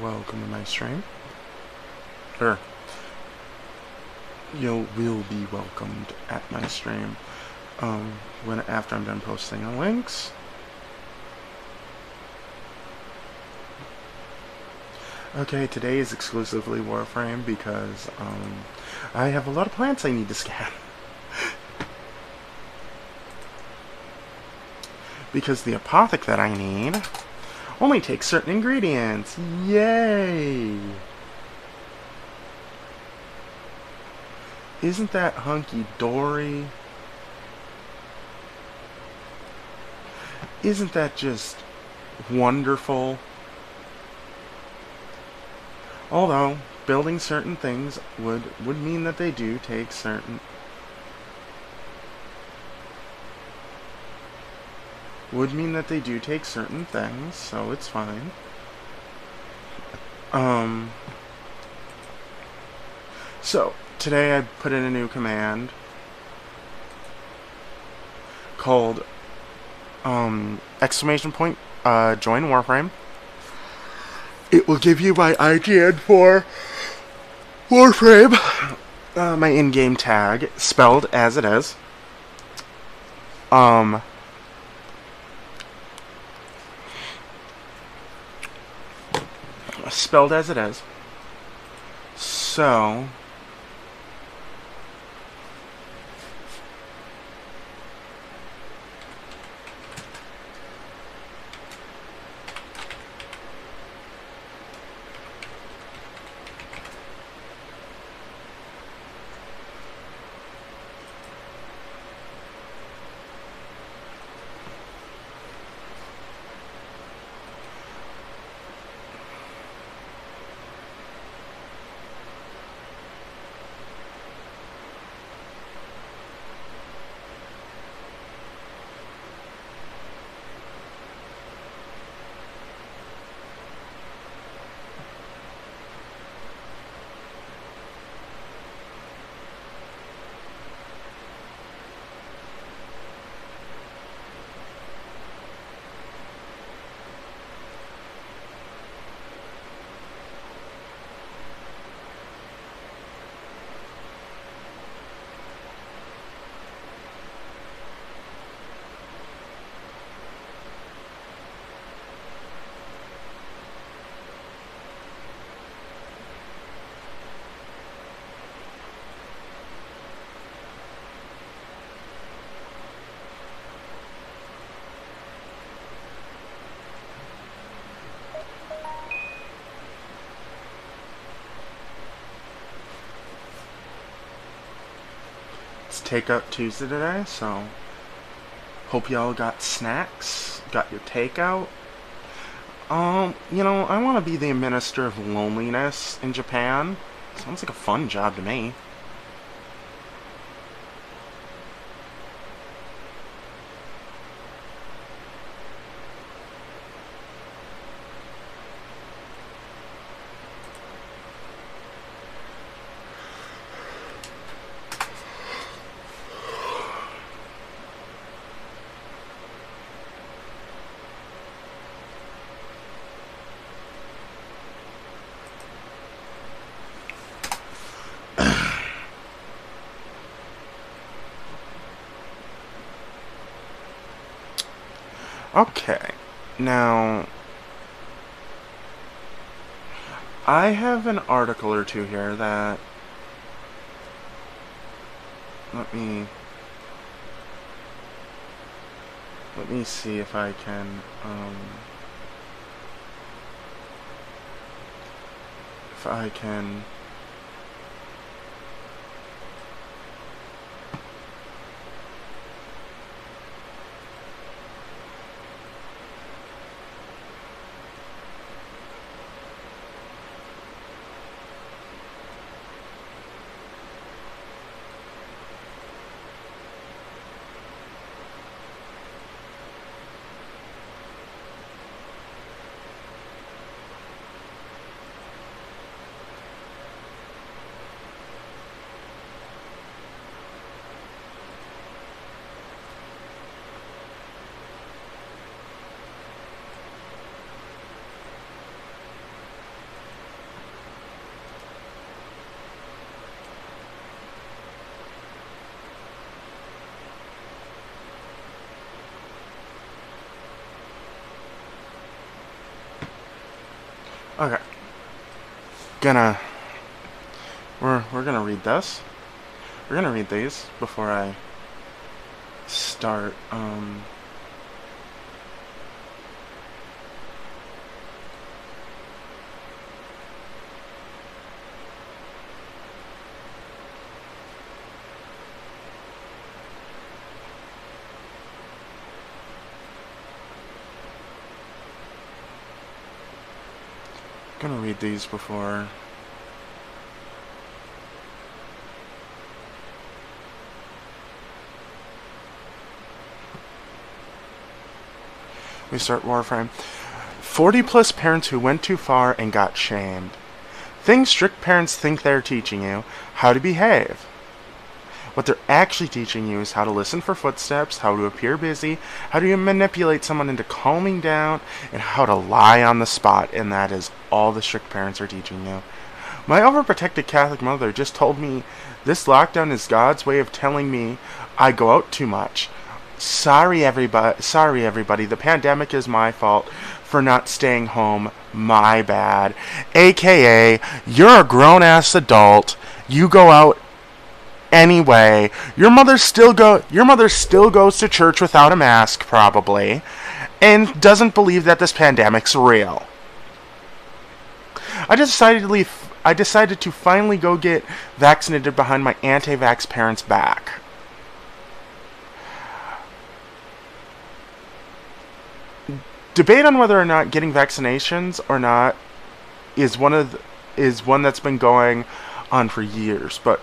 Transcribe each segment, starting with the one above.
welcome to my stream. Or, you will be welcomed at my stream after I'm done posting the links. Okay, today is exclusively Warframe because I have a lot of plants I need to scan. Because the apothec that I need only takes certain ingredients. Yay! Isn't that hunky-dory? Isn't that just wonderful? Although, building certain things would mean that they do take certain... would mean that they do take certain things, so it's fine. So, today I put in a new command called exclamation point join warframe. It will give you my IGN for Warframe, my in-game tag, spelled as it is. Spelled as it is. So... It's Takeout Tuesday today, so hope y'all got snacks, got your takeout. You know, I want to be the minister of loneliness in Japan. Sounds like a fun job to me. Okay, now I have an article or two here that let me see if I can Okay. Gonna we're gonna read this. We're gonna read these before I start. Gonna read these before. We start Warframe. 40 plus parents who went too far and got shamed. Things strict parents think they're teaching you: how to behave. What they're actually teaching you is how to listen for footsteps, how to appear busy, how to manipulate someone into calming down, and how to lie on the spot, and that is all the strict parents are teaching you. My overprotected Catholic mother just told me this lockdown is God's way of telling me I go out too much. Sorry everybody, the pandemic is my fault for not staying home. My bad. AKA, you're a grown-ass adult. You go out anyway. Your mother still goes to church without a mask, probably, and doesn't believe that this pandemic's real. I decided to finally go get vaccinated behind my anti-vax parents' back. Debate on whether or not getting vaccinations or not is one that's been going on for years, but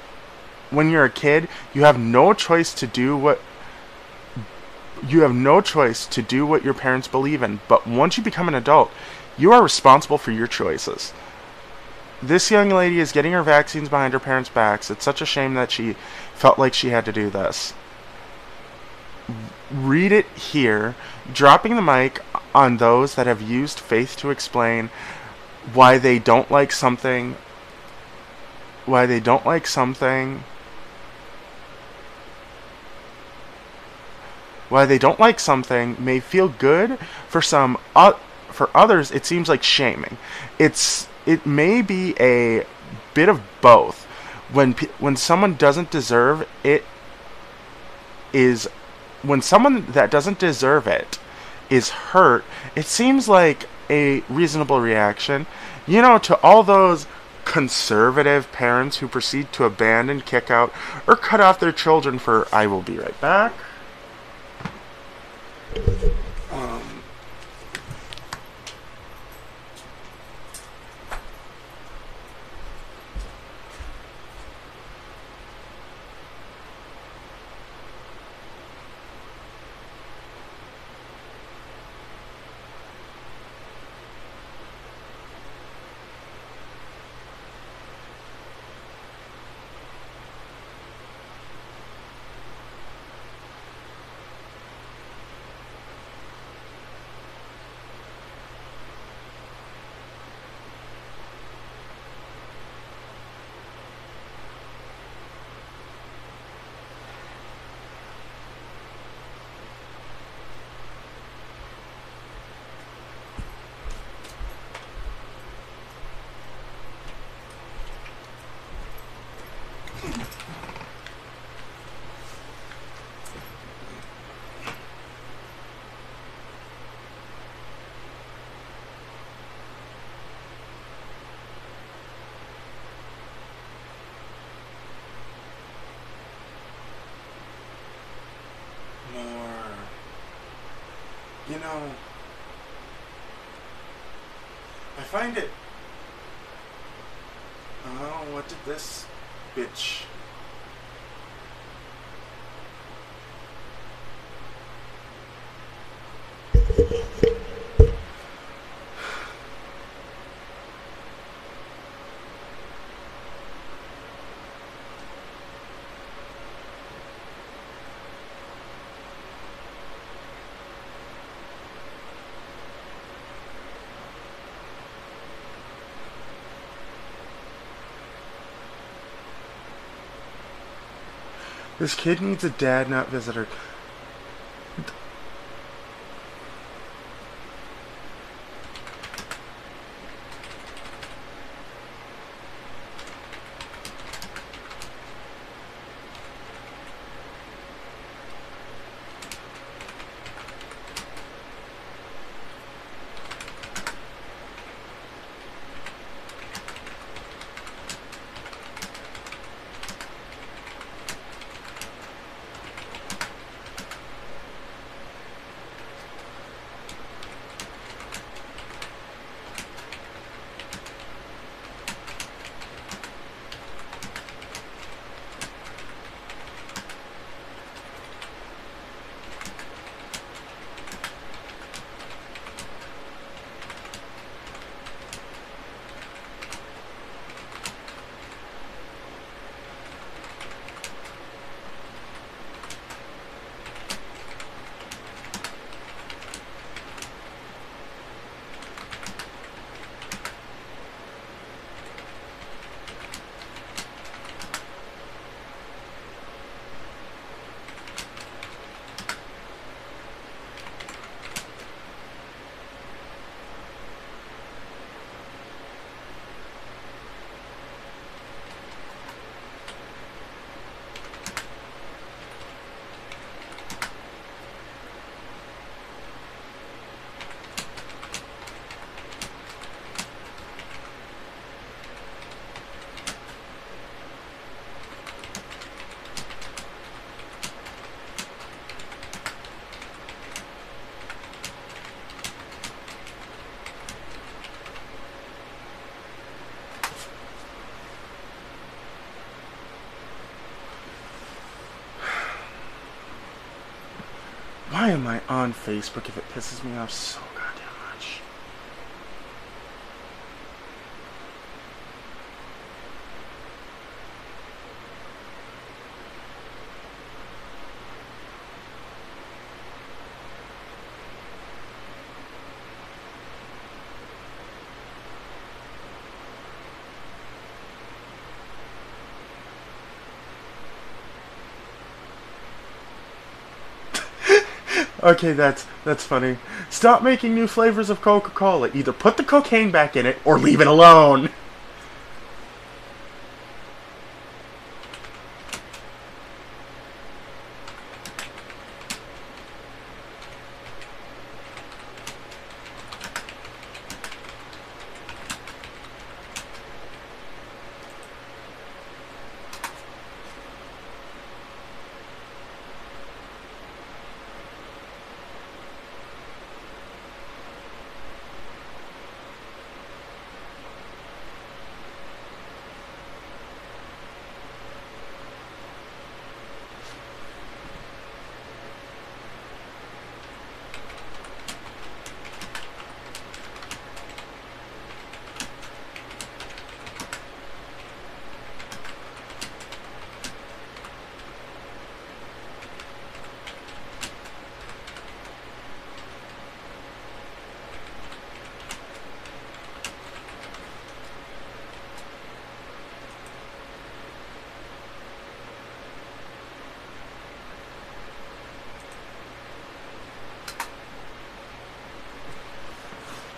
when you're a kid, you have no choice to do what your parents believe in. But once you become an adult, you are responsible for your choices. This young lady is getting her vaccines behind her parents' backs. It's such a shame that she felt like she had to do this. Read it here, dropping the mic on those that have used faith to explain why they don't like something. Why they don't like something may feel good for some. For others, it seems like shaming. It may be a bit of both. When someone doesn't deserve it is when someone that doesn't deserve it is hurt, it seems like a reasonable reaction. You know, to all those conservative parents who proceed to abandon, kick out, or cut off their children for. I will be right back. You know, I find it. Oh, what did this bitch? This kid needs a dad, not visitor. Why am I on Facebook if it pisses me off so goddamn much? Okay, that's funny. Stop making new flavors of Coca-Cola. Either put the cocaine back in it or leave it alone.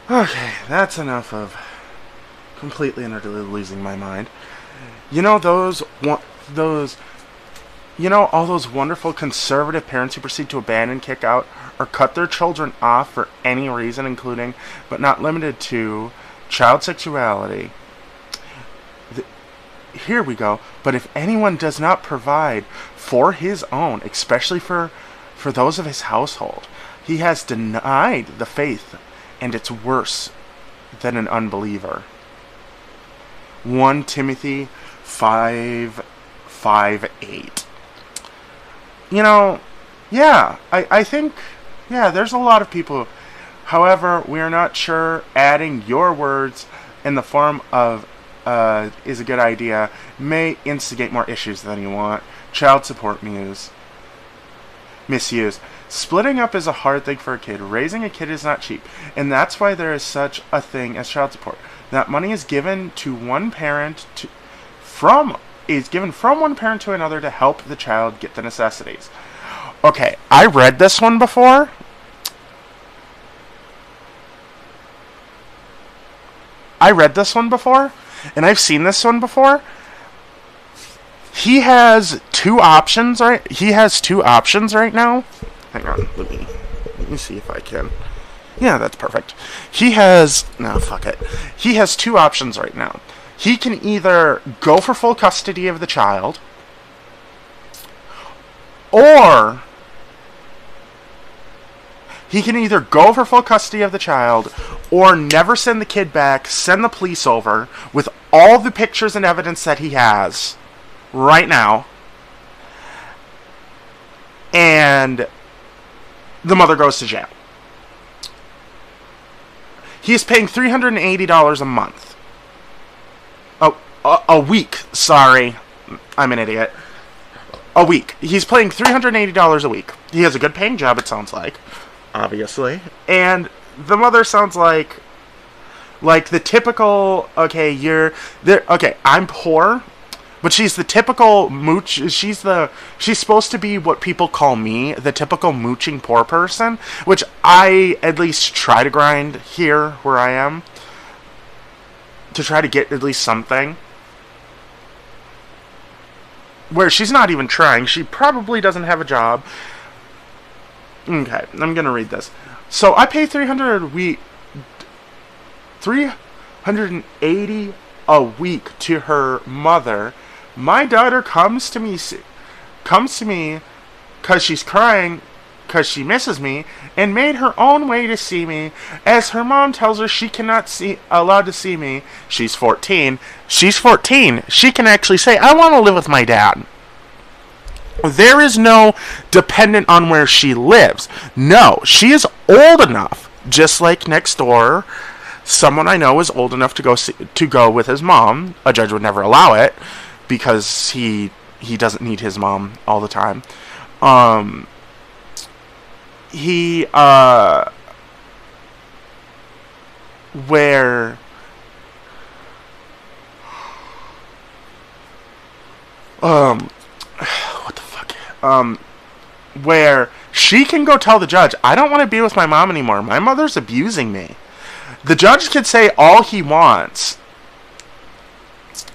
Okay, that's enough of completely and utterly losing my mind. You know all those wonderful conservative parents who proceed to abandon, kick out, or cut their children off for any reason, including, but not limited to, child sexuality. Here we go. But if anyone does not provide for his own, especially for those of his household, he has denied the faith, and it's worse than an unbeliever. 1 Timothy 5:8. I think, there's a lot of people. However, we are not sure adding your words in the form of is a good idea. May instigate more issues than you want. Child support misuse. Splitting up is a hard thing for a kid. Raising a kid is not cheap. And that's why there is such a thing as child support. That money is given to one parent from one parent to another to help the child get the necessities. Okay, I read this one before. And I've seen this one before. He has two options right now. Hang on, let me see if I can. Yeah, that's perfect. He has two options right now. He can either go for full custody of the child, or never send the kid back, send the police over with all the pictures and evidence that he has right now, and the mother goes to jail. He is paying $380 a month. A week. Sorry. I'm an idiot. A week. He's paying $380 a week. He has a good paying job, it sounds like. Obviously. And the mother sounds like the typical, I'm poor, but she's the typical mooch. She's supposed to be what people call me, the typical mooching poor person, which I at least try to grind here where I am to try to get at least something. Where she's not even trying. She probably doesn't have a job. Okay, I'm gonna read this. So I pay $380 a week to her mother. My daughter comes to me because she's crying because she misses me, and made her own way to see me, as her mom tells her she cannot allowed to see me. She's 14. She can actually say, I want to live with my dad. There is no dependent on where she lives. No, she is old enough, just like next door. Someone I know is old enough to go with his mom. A judge would never allow it because he doesn't need his mom all the time. He where what the fuck? Where she can go tell the judge, I don't want to be with my mom anymore. My mother's abusing me. The judge could say all he wants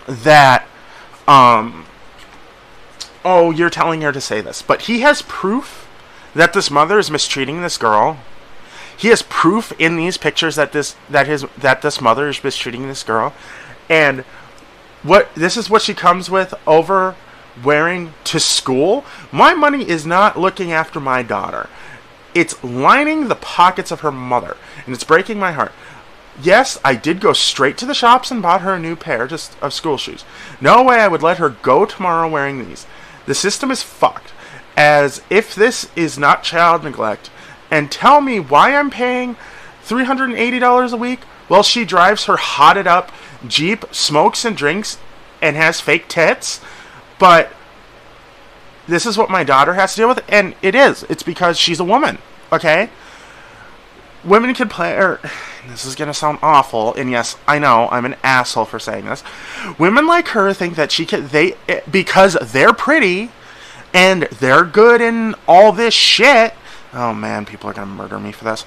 that, oh, you're telling her to say this. But he has proof that this mother is mistreating this girl. He has proof in these pictures that this mother is mistreating this girl. And this is what she comes with over wearing to school. My money is not looking after my daughter. It's lining the pockets of her mother, and it's breaking my heart. Yes, I did go straight to the shops and bought her a new pair of school shoes. No way I would let her go tomorrow wearing these. The system is fucked. As if this is not child neglect. And tell me why I'm paying $380 a week while she drives her hotted up Jeep, smokes and drinks, and has fake tits. But this is what my daughter has to deal with, and it is. It's because she's a woman, okay? Women can play, this is going to sound awful, and yes, I know, I'm an asshole for saying this. Women like her think that because they're pretty, and they're good in all this shit, oh man, people are going to murder me for this,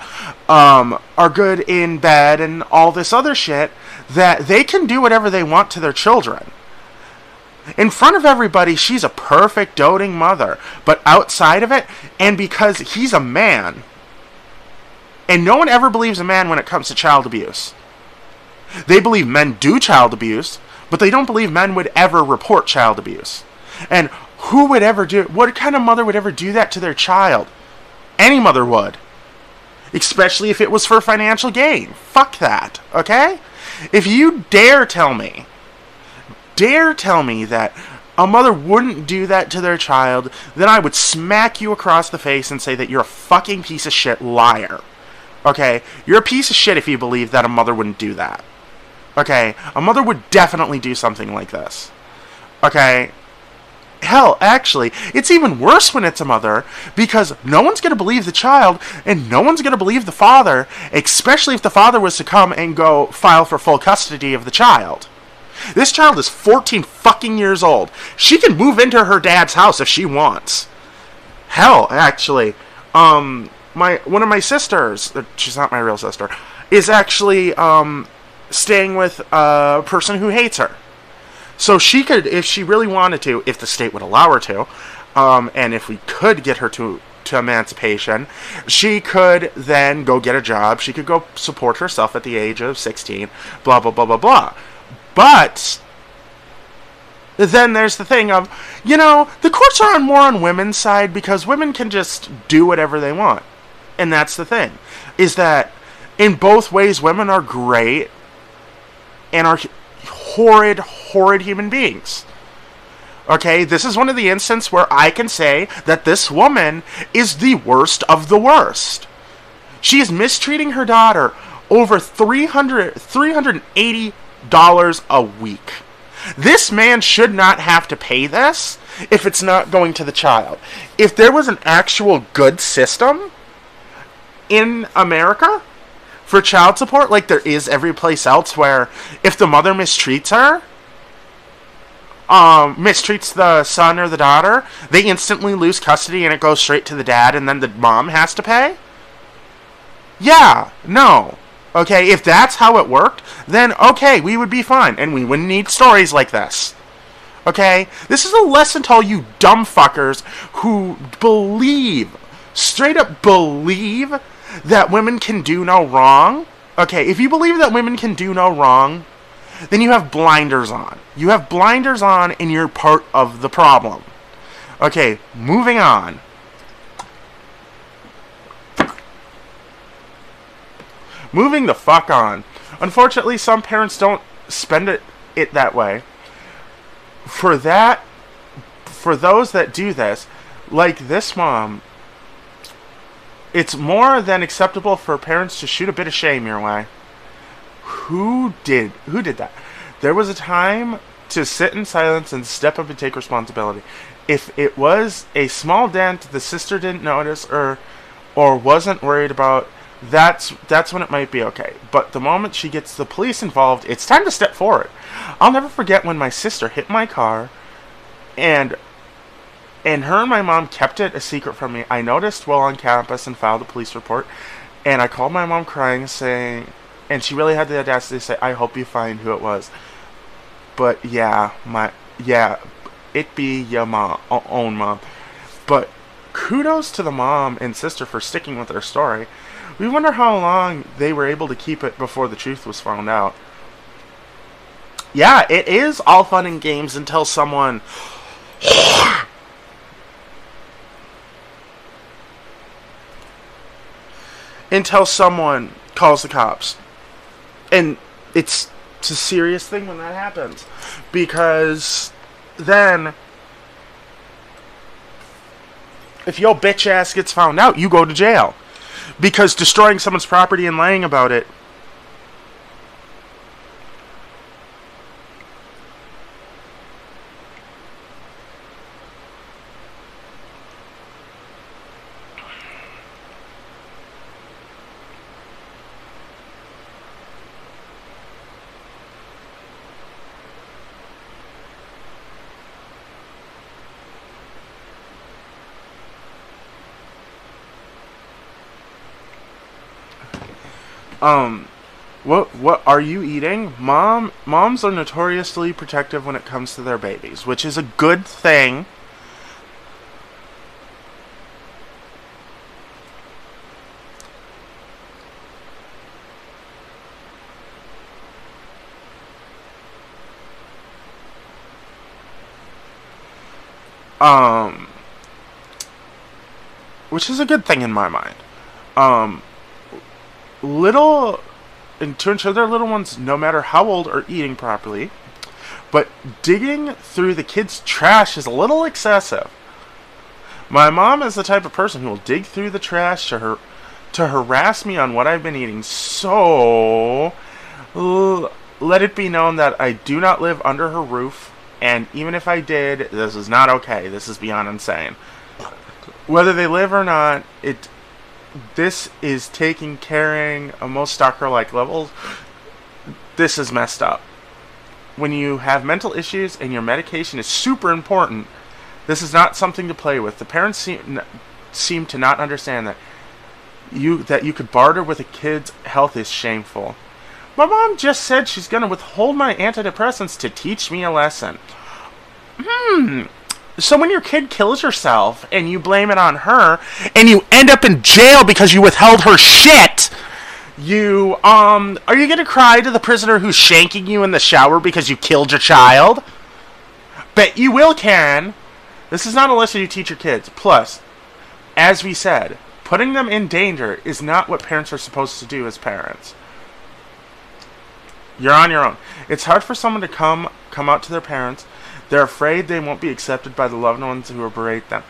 are good in bed and all this other shit, that they can do whatever they want to their children. In front of everybody, she's a perfect doting mother. But outside of it, and because he's a man, and no one ever believes a man when it comes to child abuse. They believe men do child abuse, but they don't believe men would ever report child abuse. And what kind of mother would ever do that to their child? Any mother would. Especially if it was for financial gain. Fuck that, okay? If you dare tell me that a mother wouldn't do that to their child, then I would smack you across the face and say that you're a fucking piece of shit liar. Okay? You're a piece of shit if you believe that a mother wouldn't do that. Okay? A mother would definitely do something like this. Okay? Hell, actually, it's even worse when it's a mother, because no one's going to believe the child, and no one's going to believe the father, especially if the father was to come and go file for full custody of the child. This child is 14 fucking years old. She can move into her dad's house if she wants. Hell, actually, one of my sisters, she's not my real sister, is actually staying with a person who hates her. So she could, if she really wanted to, if the state would allow her to, and if we could get her to emancipation, she could then go get a job. She could go support herself at the age of 16, blah, blah, blah, blah, blah. But then there's the thing of, the courts are more on women's side because women can just do whatever they want. And that's the thing, is that in both ways, women are great and are horrid, horrid human beings. Okay, this is one of the instances where I can say that this woman is the worst of the worst. She is mistreating her daughter over $380 a week. This man should not have to pay this if it's not going to the child. If there was an actual good system in America for child support, like there is every place else, where if the mother mistreats her, mistreats the son or the daughter, they instantly lose custody and it goes straight to the dad, and then the mom has to pay? Yeah, no. Okay, if that's how it worked, then okay, we would be fine, and we wouldn't need stories like this. Okay? This is a lesson to all you dumb fuckers who straight up believe that women can do no wrong. Okay, if you believe that women can do no wrong, then you have blinders on. You have blinders on and you're part of the problem. Okay, moving on. Moving the fuck on. Unfortunately, some parents don't spend it that way. For that for those that do this, like this mom, it's more than acceptable for parents to shoot a bit of shame your way. Who did that? There was a time to sit in silence and step up and take responsibility. If it was a small dent the sister didn't notice or wasn't worried about, that's when it might be okay. But the moment she gets the police involved, it's time to step forward. I'll never forget when my sister hit my car, and her and my mom kept it a secret from me. I noticed while on campus and filed a police report, and I called my mom crying, saying, and she really had the audacity to say, "I hope you find who it was." But it be your own mom. But kudos to the mom and sister for sticking with their story. We wonder how long they were able to keep it before the truth was found out. Yeah, it is all fun and games until someone calls the cops. And it's a serious thing when that happens, because then if your bitch ass gets found out, you go to jail, because destroying someone's property and lying about it, what are you eating? Moms are notoriously protective when it comes to their babies, which is a good thing. Which is a good thing in my mind. And to ensure their little ones, no matter how old, are eating properly. But digging through the kids' trash is a little excessive. My mom is the type of person who will dig through the trash to harass me on what I've been eating. So let it be known that I do not live under her roof, and even if I did, this is not okay. This is beyond insane. Whether they live or not, this is carrying a most stalker-like levels. This is messed up. When you have mental issues and your medication is super important, this is not something to play with. The parents seem to not understand that you could barter with a kid's health is shameful. My mom just said she's going to withhold my antidepressants to teach me a lesson. So when your kid kills herself and you blame it on her and you end up in jail because you withheld her shit, are you going to cry to the prisoner who's shanking you in the shower because you killed your child? Bet you will, Karen. This is not a lesson you teach your kids. Plus, as we said, putting them in danger is not what parents are supposed to do as parents. You're on your own. It's hard for someone to come out to their parents. They're afraid they won't be accepted by the loved ones who will berate them.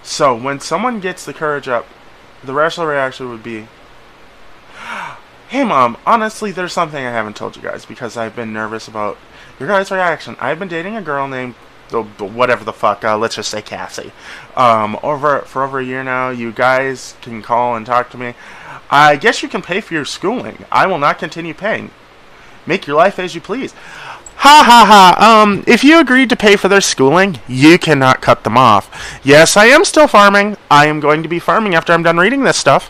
So when someone gets the courage up, the rational reaction would be, "Hey Mom, honestly there's something I haven't told you guys because I've been nervous about your guys' reaction. I've been dating a girl named, whatever the fuck, let's just say Cassie, for over a year now. You guys can call and talk to me. I guess you can pay for your schooling. I will not continue paying. Make your life as you please." Ha ha ha, if you agreed to pay for their schooling, you cannot cut them off. Yes, I am still farming. I am going to be farming after I'm done reading this stuff.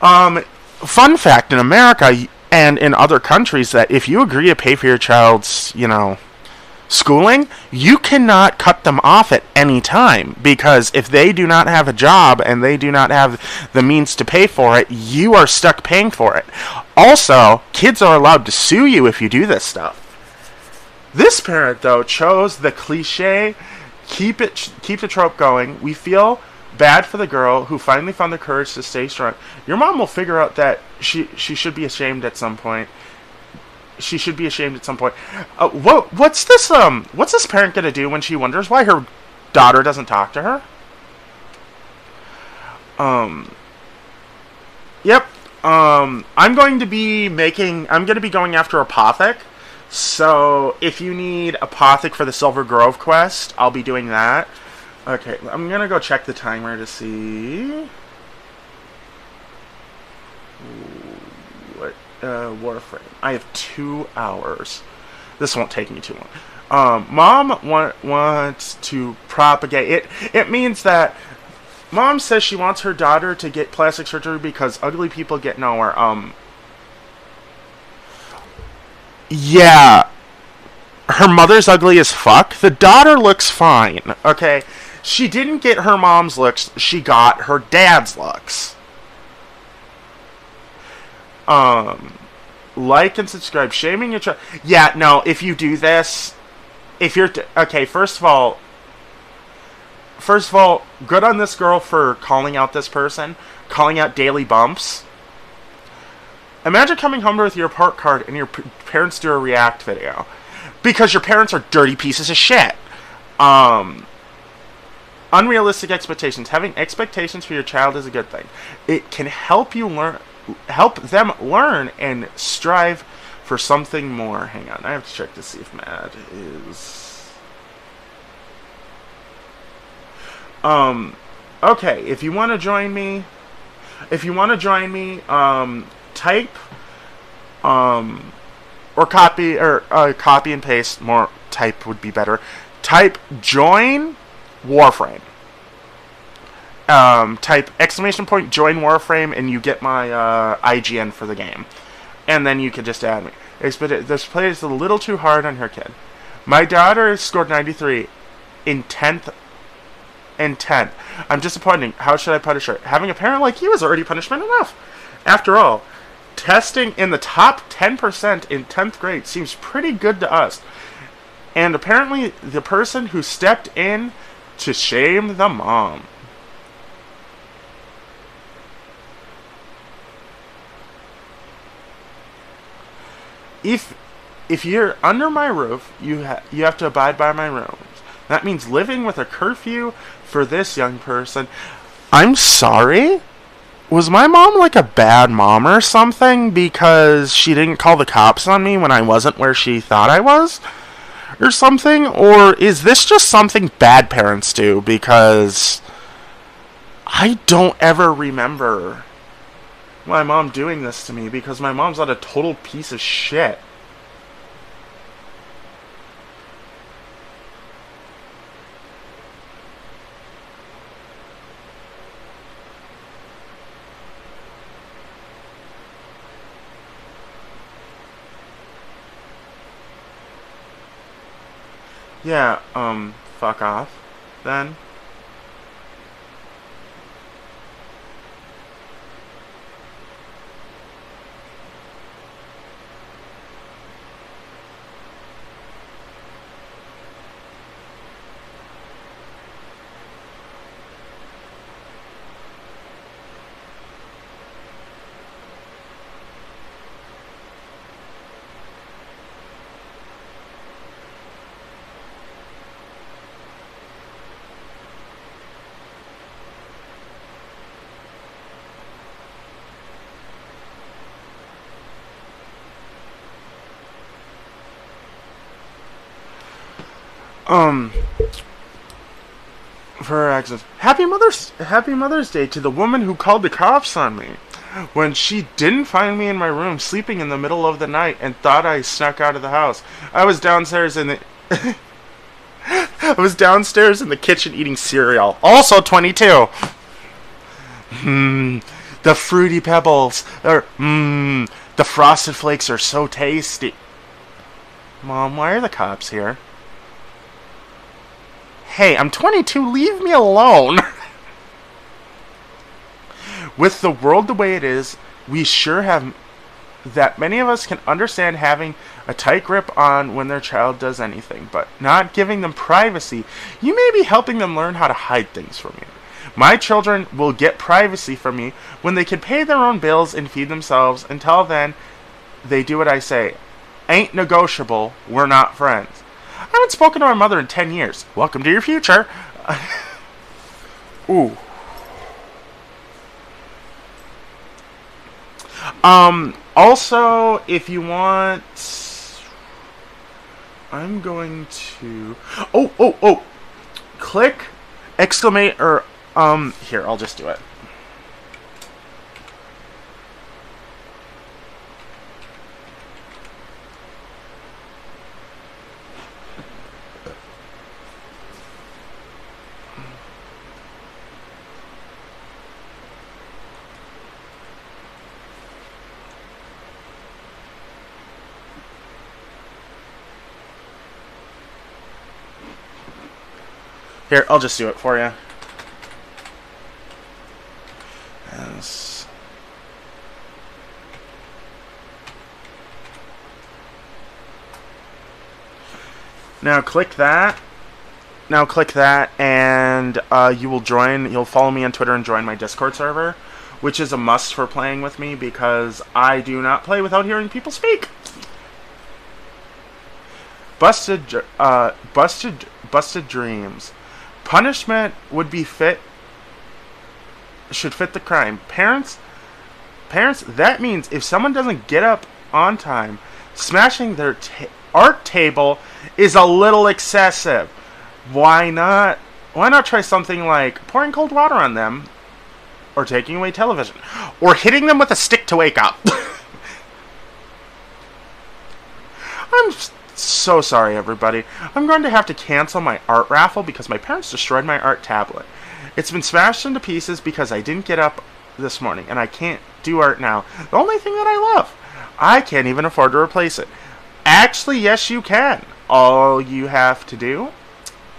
Fun fact, in America and in other countries, that if you agree to pay for your child's, schooling, you cannot cut them off at any time, because if they do not have a job and they do not have the means to pay for it, you are stuck paying for it. Also, kids are allowed to sue you if you do this stuff. This parent, though, chose the cliche, keep the trope going. We feel bad for the girl who finally found the courage to stay strong. Your mom will figure out that she should be ashamed at some point. What's this parent gonna do when she wonders why her daughter doesn't talk to her. Yep. I'm going to be going after Apothic. So if you need Apothic for the Silver Grove quest, I'll be doing that. Okay, I'm gonna go check the timer to see what Warframe. I have 2 hours. This won't take me too long. Mom wants to propagate it. It means that Mom says she wants her daughter to get plastic surgery because ugly people get nowhere. Yeah. Her mother's ugly as fuck. The daughter looks fine, okay? She didn't get her mom's looks. She got her dad's looks. Like and subscribe. Shaming your child. Yeah, no, if you do this... If you're... Okay, first of all, good on this girl for calling out this person. Calling out Daily Bumps. Imagine coming home with your report card and your parents do a react video. Because your parents are dirty pieces of shit. Unrealistic expectations. Having expectations for your child is a good thing. It can help them learn and strive for something more. Hang on, I have to check to see if Matt is... Okay, if you want to join me, type, or copy and paste, more type would be better. Type join Warframe. Type exclamation point join Warframe and you get my IGN for the game. And then you can just add me. This play is a little too hard on her kid. My daughter scored 93 in 10th. I'm disappointed. How should I punish her? Having a parent like you is already punishment enough. After all, testing in the top 10% in 10th grade seems pretty good to us. And apparently the person who stepped in to shame the mom. If you're under my roof, you have to abide by my rules. That means living with a curfew for this young person. I'm sorry? Was my mom like a bad mom or something because she didn't call the cops on me when I wasn't where she thought I was? Or something? Or is this just something bad parents do? Because I don't ever remember my mom doing this to me because my mom's not a total piece of shit. Yeah, fuck off, then. For her actions. Happy Mother's Day to the woman who called the cops on me when she didn't find me in my room sleeping in the middle of the night and thought I snuck out of the house. I was downstairs in the kitchen eating cereal. Also 22. The fruity pebbles. The frosted flakes are so tasty. Mom, why are the cops here? Hey, I'm 22, leave me alone. With the world the way it is, we sure have that many of us can understand having a tight grip on when their child does anything, but not giving them privacy. You may be helping them learn how to hide things from you. My children will get privacy from me when they can pay their own bills and feed themselves. Until then, they do what I say. Ain't negotiable, we're not friends. I haven't spoken to my mother in 10 years. Welcome to your future. Ooh. Also, if you want, I'm going to. Oh! Click exclamate or Here, I'll just do it. Here, I'll just do it for you. Yes. Now click that. And you will join. You'll follow me on Twitter and join my Discord server, which is a must for playing with me because I do not play without hearing people speak. Busted dreams. Punishment would be should fit the crime. Parents, that means if someone doesn't get up on time, smashing their art table is a little excessive. Why not try something like pouring cold water on them, or taking away television, or hitting them with a stick to wake up? I'm so sorry, everybody. I'm going to have to cancel my art raffle because my parents destroyed my art tablet. It's been smashed into pieces because I didn't get up this morning, and I can't do art now. The only thing that I love. I can't even afford to replace it. Actually, yes, you can. All you have to do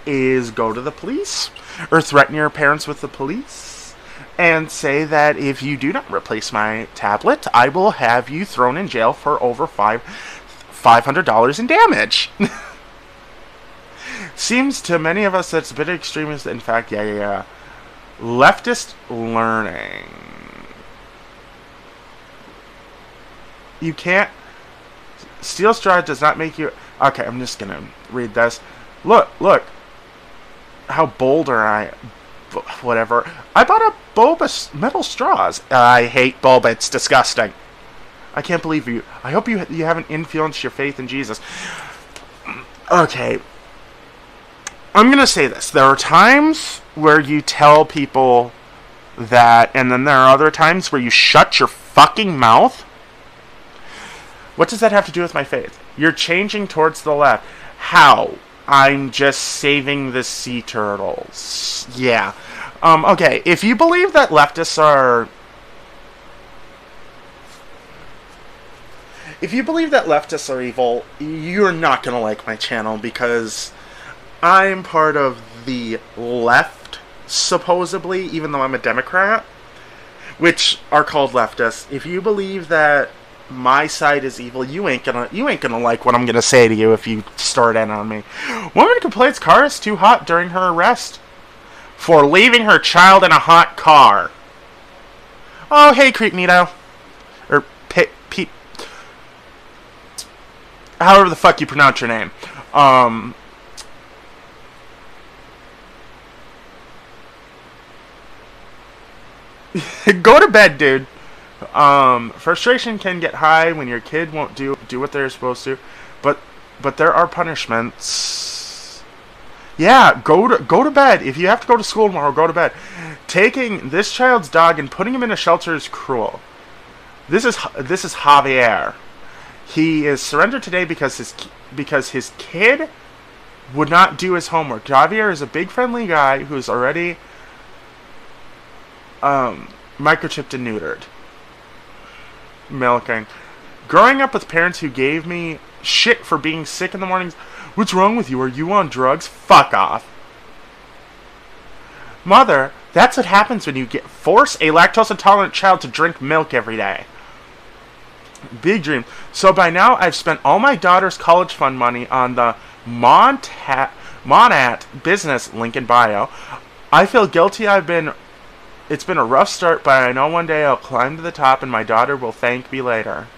is go to the police, or threaten your parents with the police, and say that if you do not replace my tablet, I will have you thrown in jail for over $500 in damage. Seems to many of us that's a bit extremist. In fact, yeah. Leftist learning. You can't. Steel straw does not make you. Okay, I'm just gonna read this. Look. How bold are I? Whatever. I bought a bulbous metal straws. I hate bulb. It's disgusting. I can't believe you. I hope you haven't influenced your faith in Jesus. Okay. I'm going to say this. There are times where you tell people that, and then there are other times where you shut your fucking mouth. What does that have to do with my faith? You're changing towards the left. How? I'm just saving the sea turtles. Yeah. Okay. If you believe that leftists are... If you believe that leftists are evil, you're not going to like my channel because I'm part of the left, supposedly, even though I'm a Democrat, which are called leftists. If you believe that my side is evil, you ain't gonna like what I'm gonna say to you if you start in on me. Woman complains car is too hot during her arrest for leaving her child in a hot car. Oh, hey, Creepnito. Or Pete. However the fuck you pronounce your name. Go to bed, dude. Frustration can get high when your kid won't do what they're supposed to, but there are punishments. Yeah, go to bed. If you have to go to school tomorrow, go to bed. Taking this child's dog and putting him in a shelter is cruel. This is Javier. He is surrendered today because his kid would not do his homework. Javier is a big friendly guy who's already microchipped and neutered. Milking. Growing up with parents who gave me shit for being sick in the mornings. What's wrong with you? Are you on drugs? Fuck off. Mother, that's what happens when you force a lactose intolerant child to drink milk every day. Big dream. So by now I've spent all my daughter's college fund money on the Monat business, link in bio. I feel guilty. It's been a rough start, but I know one day I'll climb to the top and my daughter will thank me later.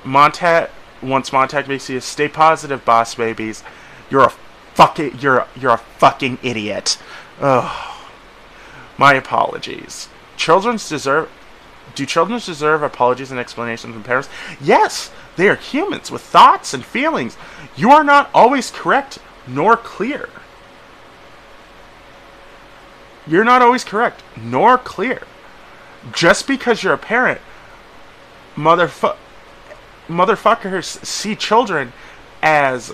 Once Montauk makes you stay positive, boss babies. You're a fuck it. You're a fucking idiot. Ugh. My apologies. Do children deserve apologies and explanations from parents? Yes, they are humans with thoughts and feelings. You are not always correct nor clear. You're not always correct nor clear. Just because you're a parent, motherfuckers see children as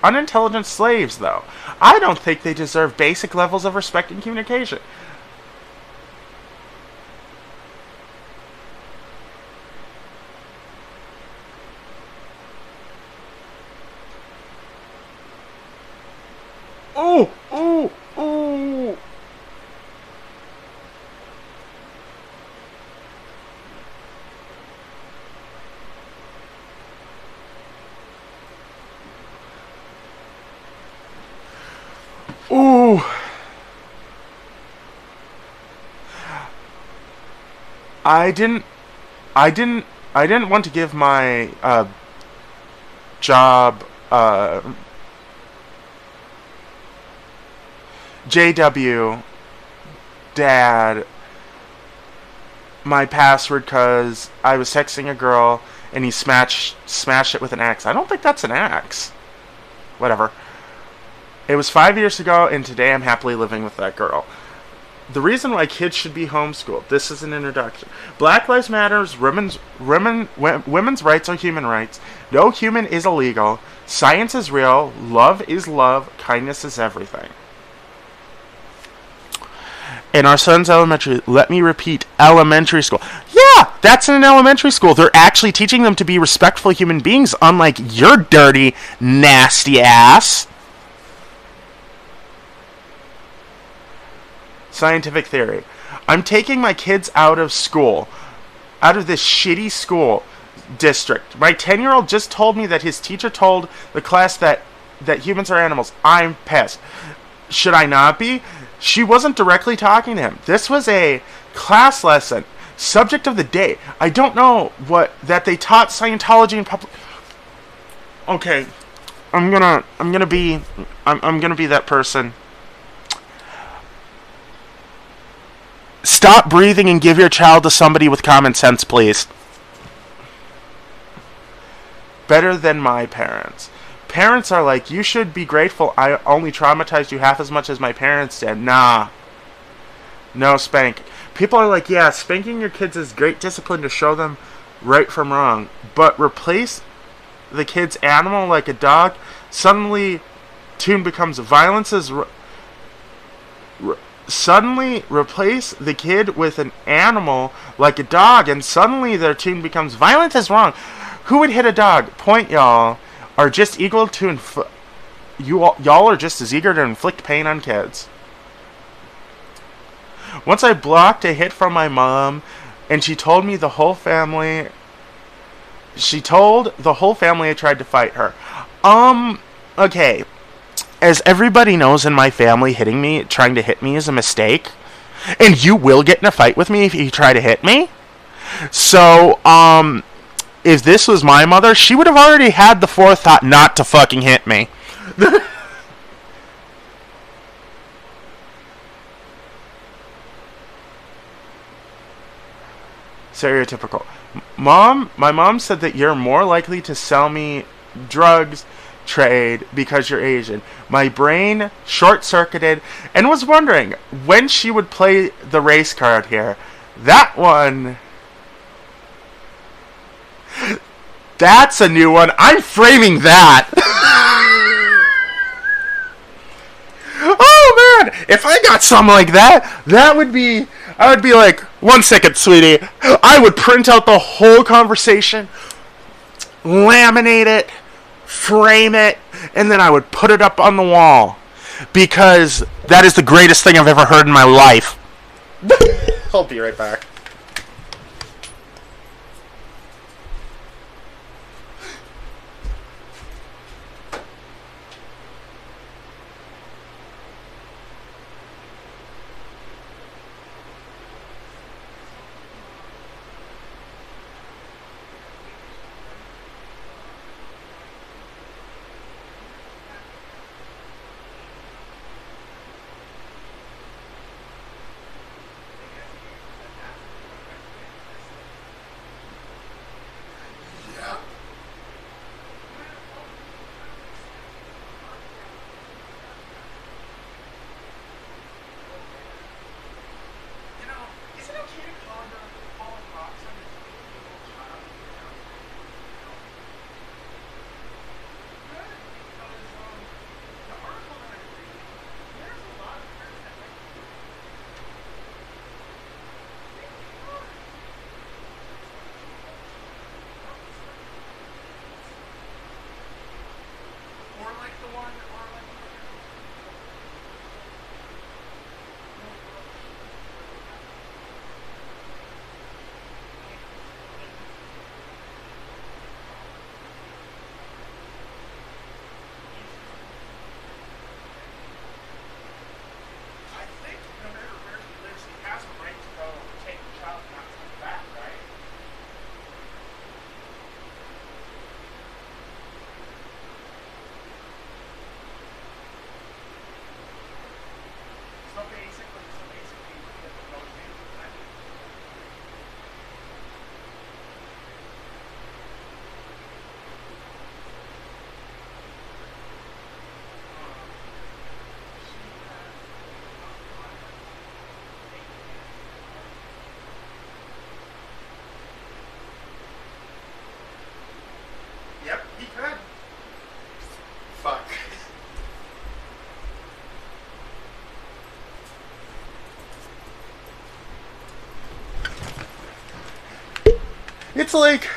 unintelligent slaves, though. I don't think they deserve basic levels of respect and communication. Oh, oh, oh. Ooh. I didn't want to give my job JW dad my password because I was texting a girl and he smashed it with an axe. I don't think that's an axe. Whatever. It was 5 years ago, and today I'm happily living with that girl. The reason why kids should be homeschooled. This is an introduction. Black Lives Matter. Women's rights are human rights. No human is illegal. Science is real. Love is love. Kindness is everything. In our son's elementary, let me repeat, elementary school. Yeah, that's in an elementary school. They're actually teaching them to be respectful human beings, unlike your dirty, nasty ass. Scientific theory. I'm taking my kids out of school, out of this shitty school district. My 10-year-old just told me that his teacher told the class that humans are animals. I'm pissed. Should I not be? She wasn't directly talking to him. This was a class lesson. Subject of the day. I don't know that they taught Scientology in public. Okay, I'm gonna be that person. Stop breathing and give your child to somebody with common sense, please. Better than my parents. Parents are like, you should be grateful I only traumatized you half as much as my parents did. Nah. No spanking. People are like, yeah, spanking your kids is great discipline to show them right from wrong. But replace the kid's animal like a dog, suddenly tune becomes violence is... Suddenly replace the kid with an animal like a dog, and suddenly their tune becomes violence is wrong. Who would hit a dog? Point, y'all. Are just equal to y'all are just as eager to inflict pain on kids. Once I blocked a hit from my mom, and she told the whole family I tried to fight her. Okay. As everybody knows in my family, trying to hit me is a mistake. And you will get in a fight with me if you try to hit me. So, if this was my mother, she would have already had the forethought not to fucking hit me. Stereotypical. My mom said that you're more likely to sell me drugs trade because you're Asian. My brain short-circuited and was wondering when she would play the race card here. That one... That's a new one. I'm framing that. Oh man, if I got something like that, I would be like, 1 second, sweetie. I would print out the whole conversation, laminate it, frame it, and then I would put it up on the wall. Because that is the greatest thing I've ever heard in my life. I'll be right back. It's like,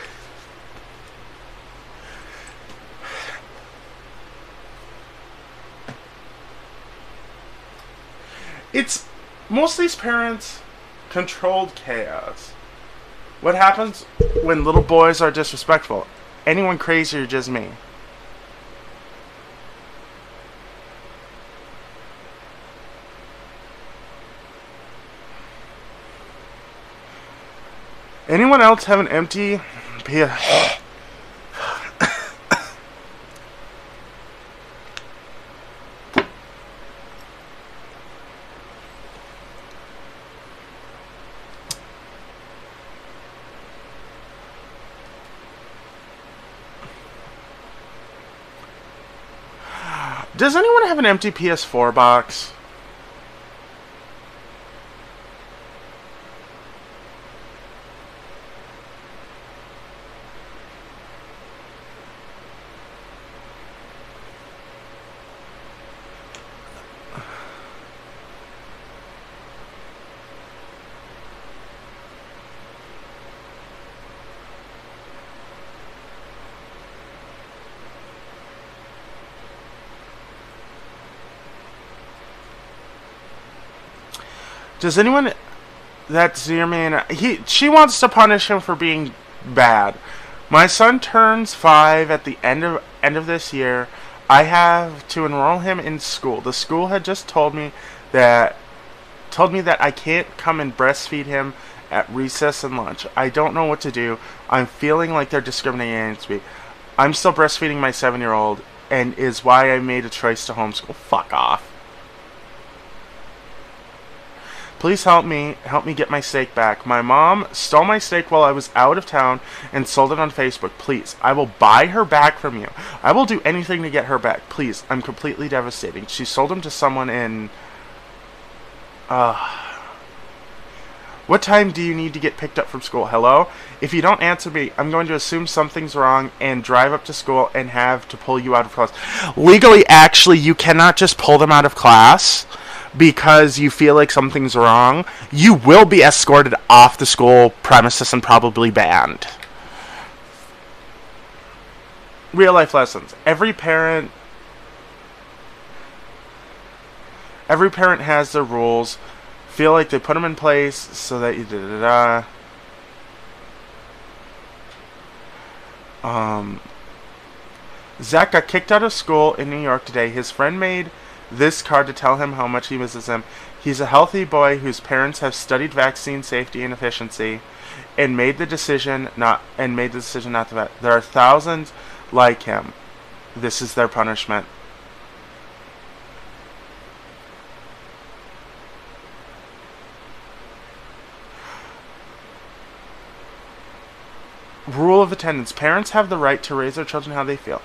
it's most of these parents controlled chaos. What happens when little boys are disrespectful? Anyone crazy or just me? Anyone else have an empty Does anyone have an empty PS4 box? Does anyone that's your man? She wants to punish him for being bad. My son turns 5 at the end of this year. I have to enroll him in school. The school had just that told me that I can't come and breastfeed him at recess and lunch. I don't know what to do. I'm feeling like they're discriminating against me. I'm still breastfeeding my 7-year-old, and is why I made a choice to homeschool. Fuck off. Please help me get my steak back. My mom stole my steak while I was out of town and sold it on Facebook. Please, I will buy her back from you. I will do anything to get her back. Please, I'm completely devastated. She sold him to someone in... What time do you need to get picked up from school? Hello? If you don't answer me, I'm going to assume something's wrong and drive up to school and have to pull you out of class. Legally, actually, you cannot just pull them out of class because you feel like something's wrong. You will be escorted off the school premises and probably banned. Real life lessons. Every parent has their rules. Feel like they put them in place so that you Zach got kicked out of school in New York today. His friend made this card to tell him how much he misses him. He's a healthy boy whose parents have studied vaccine safety and efficiency and made the decision not to vet. There are thousands like him. This is their punishment. Rule of attendance. Parents have the right to raise their children how they feel,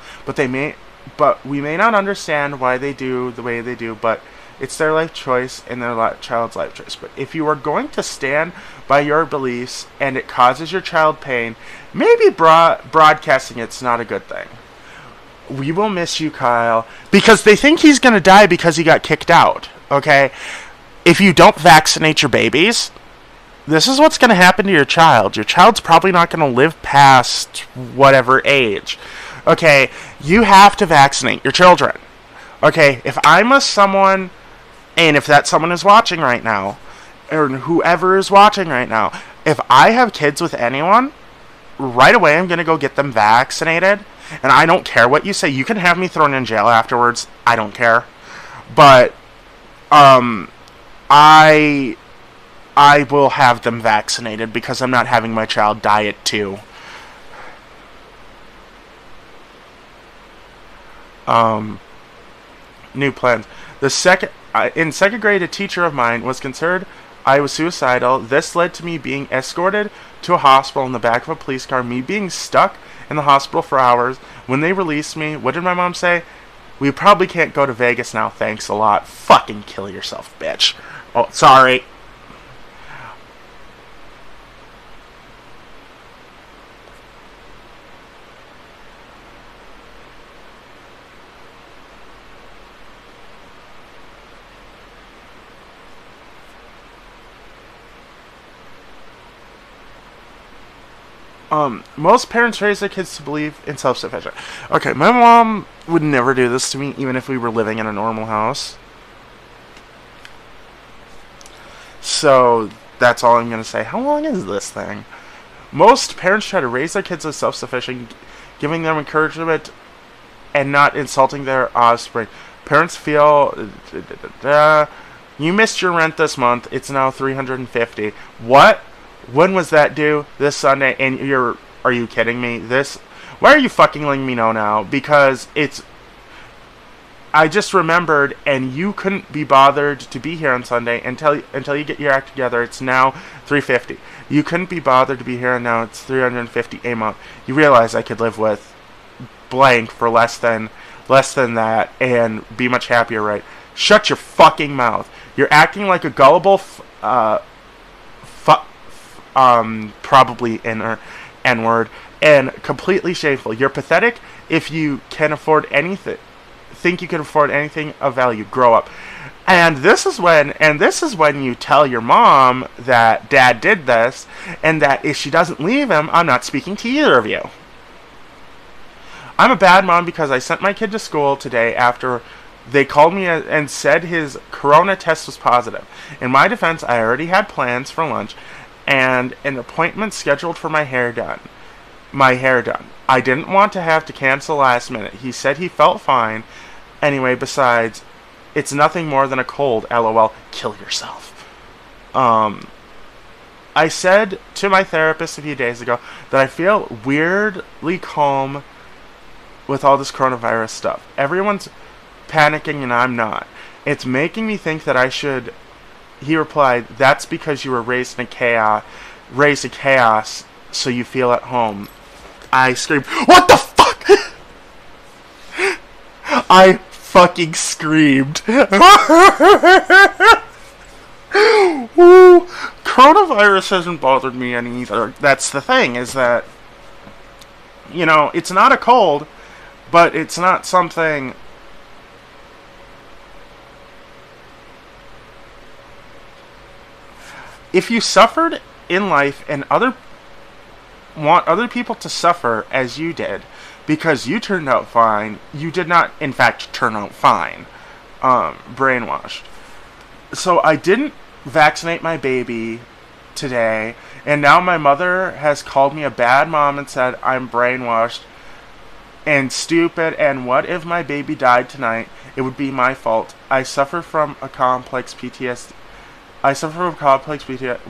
but we may not understand why they do the way they do, but it's their life choice and their child's life choice. But if you are going to stand by your beliefs and it causes your child pain, maybe broadcasting it's not a good thing. We will miss you, Kyle, because they think he's going to die because he got kicked out, okay? If you don't vaccinate your babies, this is what's going to happen to your child. Your child's probably not going to live past whatever age. Okay, you have to vaccinate your children. Okay, if I'm someone, and if that someone is watching right now, or whoever is watching right now, if I have kids with anyone, right away I'm going to go get them vaccinated. And I don't care what you say. You can have me thrown in jail afterwards. I don't care. But, I will have them vaccinated because I'm not having my child die at 2. New plans. In second grade, a teacher of mine was concerned I was suicidal. This led to me being escorted to a hospital in the back of a police car, me being stuck in the hospital for hours. When they released me, what did my mom say? We probably can't go to Vegas now, thanks a lot. Fucking kill yourself, bitch. Oh, sorry. Most parents raise their kids to believe in self-sufficient. Okay, my mom would never do this to me, even if we were living in a normal house. So that's all I'm gonna say. How long is this thing? Most parents try to raise their kids as self-sufficient, giving them encouragement and not insulting their offspring. Parents feel, you missed your rent this month. It's now $350. What? When was that due? This Sunday? And are you kidding me? Why are you fucking letting me know now? Because I just remembered, and you couldn't be bothered to be here on Sunday until you get your act together. It's now $350. You couldn't be bothered to be here, and now it's $350 a month. You realize I could live with blank for less than that and be much happier, right? Shut your fucking mouth. You're acting like a gullible probably N-word, and completely shameful. You're pathetic if you can afford anything. Think you can afford anything of value. Grow up. And this is when you tell your mom that dad did this, and that if she doesn't leave him, I'm not speaking to either of you. I'm a bad mom because I sent my kid to school today after they called me and said his corona test was positive. In my defense, I already had plans for lunch and an appointment scheduled for my hair done. I didn't want to have to cancel last minute. He said he felt fine. Anyway, besides, it's nothing more than a cold. LOL. Kill yourself. I said to my therapist a few days ago that I feel weirdly calm with all this coronavirus stuff. Everyone's panicking and I'm not. It's making me think that I should. He replied, "That's because you were raised in chaos, so you feel at home." I screamed, "What the fuck?" I fucking screamed. Ooh, coronavirus hasn't bothered me any either. That's the thing, is that, it's not a cold, but it's not something. If you suffered in life and want other people to suffer as you did because you turned out fine, you did not, in fact, turn out fine. Brainwashed. So I didn't vaccinate my baby today, and now my mother has called me a bad mom and said I'm brainwashed and stupid, and what if my baby died tonight? It would be my fault. I suffer from complex PTSD,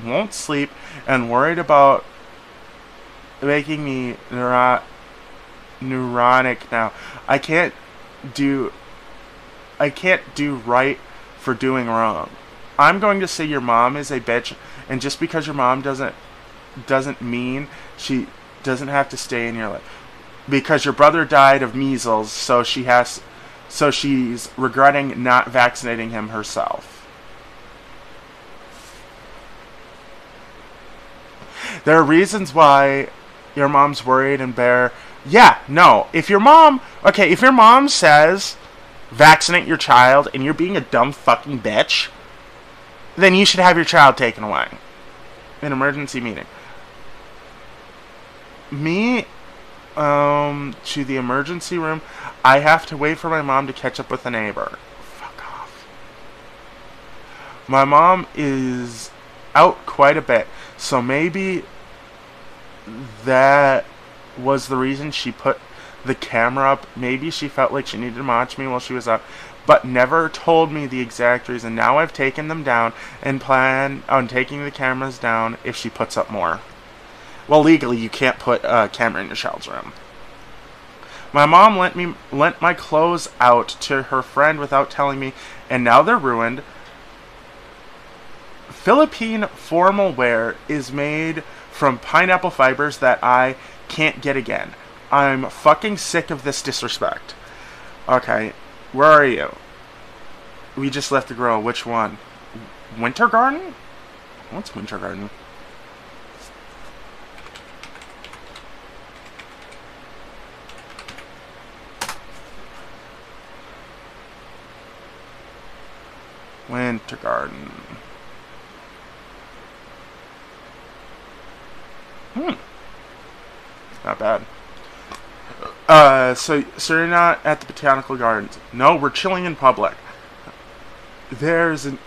won't sleep, and worried about making me neurotic now. I can't do right for doing wrong. I'm going to say your mom is a bitch, and just because your mom doesn't mean she doesn't have to stay in your life. Because your brother died of measles, so she's regretting not vaccinating him herself. There are reasons why your mom's worried and bare. Yeah, no. If your mom says vaccinate your child and you're being a dumb fucking bitch, then you should have your child taken away. An emergency meeting. Me, to the emergency room. I have to wait for my mom to catch up with a neighbor. Fuck off. My mom is out quite a bit, so maybe that was the reason she put the camera up. Maybe she felt like she needed to watch me while she was up, but never told me the exact reason. Now I've taken them down and plan on taking the cameras down if she puts up more. Well, legally you can't put a camera in your child's room. My mom lent my clothes out to her friend without telling me, and now they're ruined. Philippine formal wear is made from pineapple fibers that I can't get again. I'm fucking sick of this disrespect. Okay, where are you? We just left the grill. Which one? Winter Garden? What's Winter Garden? Winter Garden. Not bad. So you're not at the botanical gardens? No, we're chilling in public. There's an.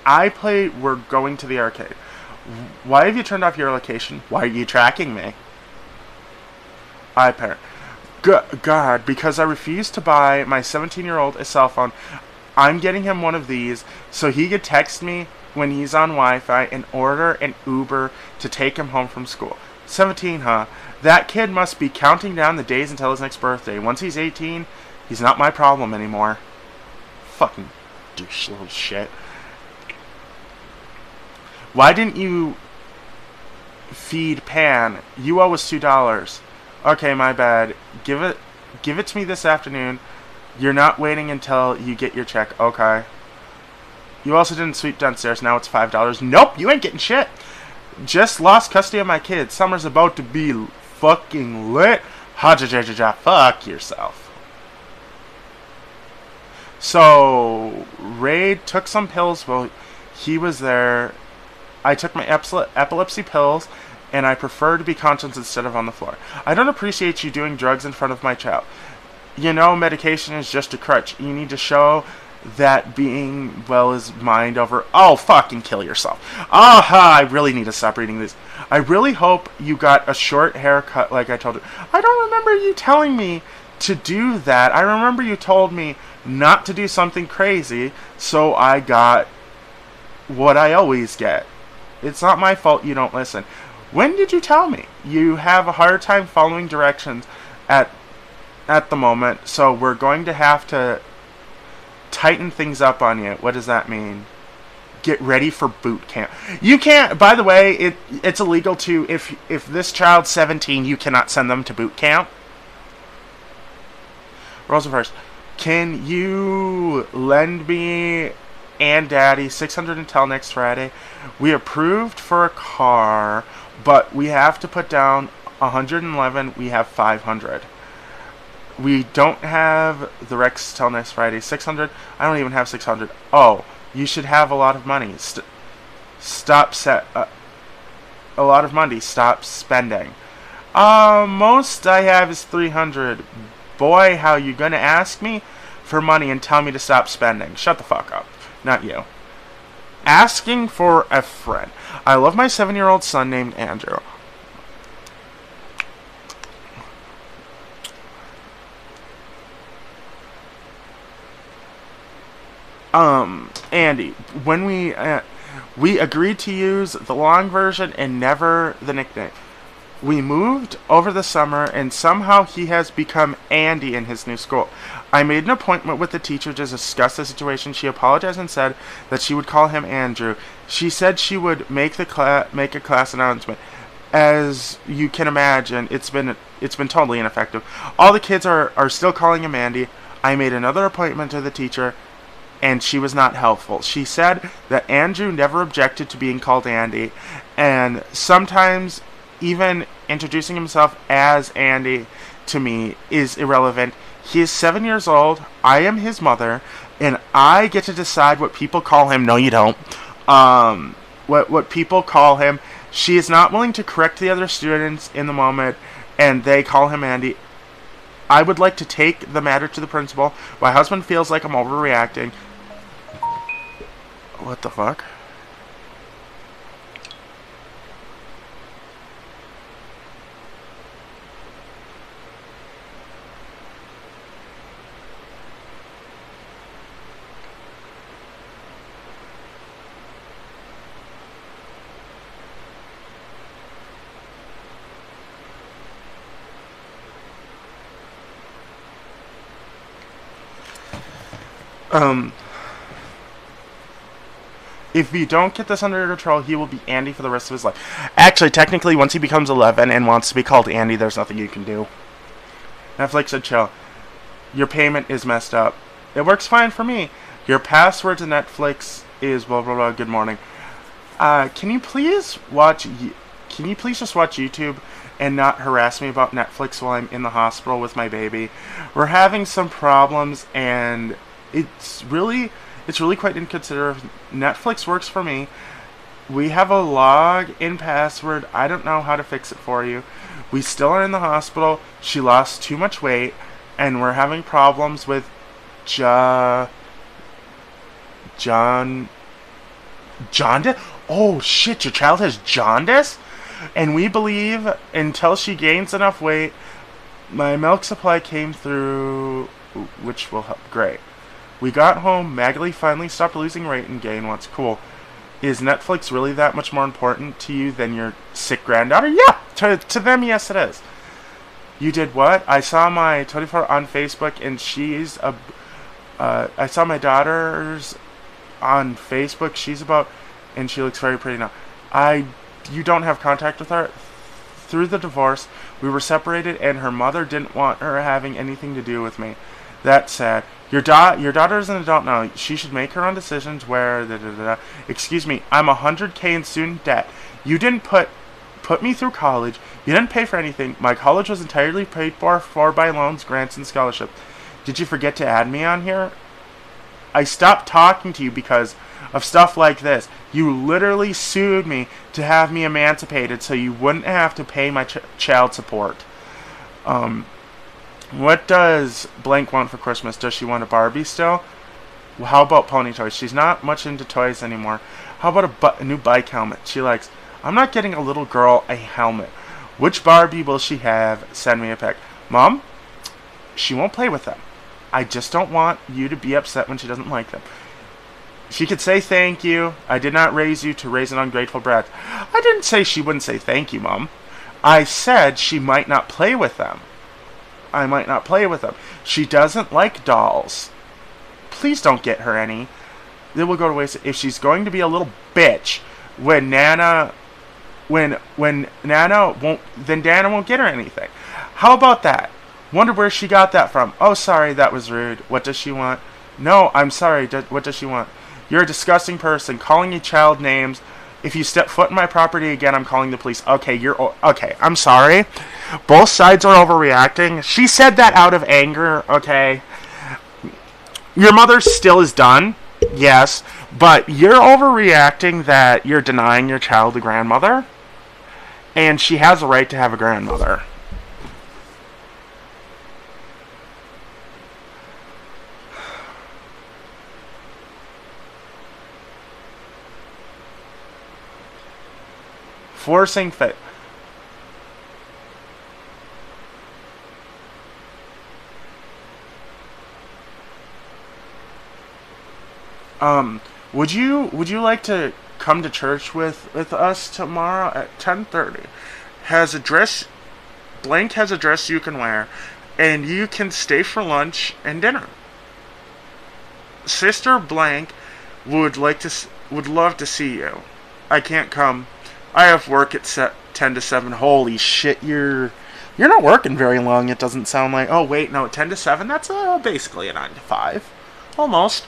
We're going to the arcade. Why have you turned off your location? Why are you tracking me? iParent. God, because I refused to buy my 17-year-old a cell phone, I'm getting him one of these so he could text me when he's on Wi-Fi and order an Uber to take him home from school. 17, huh? That kid must be counting down the days until his next birthday. Once he's 18, he's not my problem anymore. Fucking douche little shit. Why didn't you feed Pan? You owe us $2. Okay, my bad. Give it to me this afternoon. You're not waiting until you get your check. Okay. You also didn't sweep downstairs. Now it's $5. Nope, you ain't getting shit. Just lost custody of my kids. Summer's about to be fucking lit. Ha ja ja ja ja. Fuck yourself. So Ray took some pills while he was there. I took my epilepsy pills, and I prefer to be conscious instead of on the floor. I don't appreciate you doing drugs in front of my child. You know, medication is just a crutch. You need to show that being well is mind over. Oh, fucking kill yourself. Aha, I really need to stop reading this. I really hope you got a short haircut like I told you. I don't remember you telling me to do that. I remember you told me not to do something crazy, so I got what I always get. It's not my fault you don't listen. When did you tell me? You have a hard time following directions at the moment, so we're going to have to tighten things up on you. What does that mean? Get ready for boot camp. You can't, by the way, it's illegal to, if this child's 17, you cannot send them to boot camp. Rosa first. Can you lend me and Daddy $600 until next Friday? We approved for a car, but we have to put down $111. We have $500. We don't have the Rex till next Friday. $600. I don't even have $600. Oh, you should have a lot of money. A lot of money. Stop spending. Most I have is $300. Boy, how you gonna ask me for money and tell me to stop spending? Shut the fuck up. Not you. Asking for a friend. I love my 7-year-old son named Andrew. Andy, when we agreed to use the long version and never the nickname. We moved over the summer, and somehow he has become Andy in his new school. I made an appointment with the teacher to discuss the situation. She apologized and said that she would call him Andrew. She said she would make a class announcement. As you can imagine, it's been totally ineffective. All the kids are still calling him Andy. I made another appointment to the teacher, and she was not helpful. She said that Andrew never objected to being called Andy, and sometimes even introducing himself as Andy to me is irrelevant. He is 7 years old. I am his mother, and I get to decide what people call him. No, you don't. What people call him. She is not willing to correct the other students in the moment, and they call him Andy. I would like to take the matter to the principal. My husband feels like I'm overreacting. What the fuck? If you don't get this under control, he will be Andy for the rest of his life. Actually, technically, once he becomes 11 and wants to be called Andy, there's nothing you can do. Netflix said, chill. Your payment is messed up. It works fine for me. Your password to Netflix is blah blah blah. Good morning. Can you please just watch YouTube and not harass me about Netflix while I'm in the hospital with my baby? We're having some problems, and it's really quite inconsiderate. Netflix works for me. We have a log-in password. I don't know how to fix it for you. We still are in the hospital. She lost too much weight, and we're having problems with John jaundice. Oh shit! Your child has jaundice, and we believe until she gains enough weight, my milk supply came through, which will help. Great. We got home. Magali finally stopped losing weight and gained what's cool. Is Netflix really that much more important to you than your sick granddaughter? Yeah! To them, yes it is. You did what? I saw my 24 on Facebook, and she's a... I saw my daughter's on Facebook. She's about... And she looks very pretty now. You don't have contact with her? Through the divorce, we were separated, and her mother didn't want her having anything to do with me. That's sad. Your daughter is an adult now. She should make her own decisions where... Excuse me, I'm $100K in student debt. You didn't put me through college. You didn't pay for anything. My college was entirely paid for by loans, grants, and scholarships. Did you forget to add me on here? I stopped talking to you because of stuff like this. You literally sued me to have me emancipated so you wouldn't have to pay my child support. What does blank want for Christmas? Does she want a Barbie still? Well, how about pony toys? She's not much into toys anymore. How about a new bike helmet? She likes... I'm not getting a little girl a helmet. Which Barbie will she have? Send me a pic. Mom, she won't play with them. I just don't want you to be upset when she doesn't like them. She could say thank you. I did not raise you to raise an ungrateful brat. I didn't say she wouldn't say thank you, Mom. I said she might not play with them. I might not play with them. She doesn't like dolls. Please don't get her any. They will go to waste. If she's going to be a little bitch, when Nana won't, then Dana won't get her anything. How about that? Wonder where she got that from. Oh, sorry, that was rude. What does she want? No, I'm sorry. What does she want? You're a disgusting person. Calling a child names. If you step foot in my property again, I'm calling the police. Okay, okay, I'm sorry. Both sides are overreacting. She said that out of anger, okay? Your mother still is done, yes, but you're overreacting that you're denying your child a grandmother, and she has a right to have a grandmother. Forcing fit. Would you like to come to church with us tomorrow at 10:30? Blank has a dress you can wear, and you can stay for lunch and dinner. Sister Blank would love to see you. I can't come. I have work at 10 to 7. Holy shit, you're not working very long, it doesn't sound like. Oh, wait, no, 10 to 7? That's basically a 9 to 5. Almost.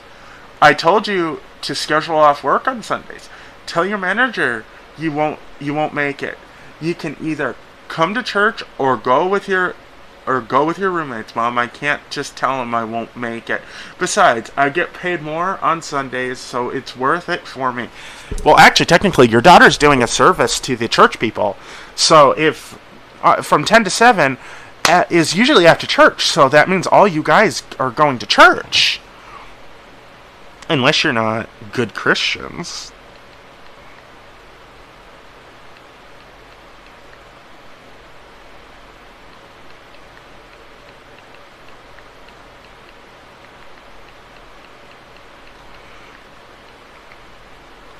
I told you to schedule off work on Sundays. Tell your manager you won't make it. You can either come to church or go with your roommates, Mom. I can't just tell them I won't make it. Besides, I get paid more on Sundays, so it's worth it for me. Well, actually, technically, your daughter's doing a service to the church people. So if from 10 to 7 is usually after church, so that means all you guys are going to church. Unless you're not good Christians.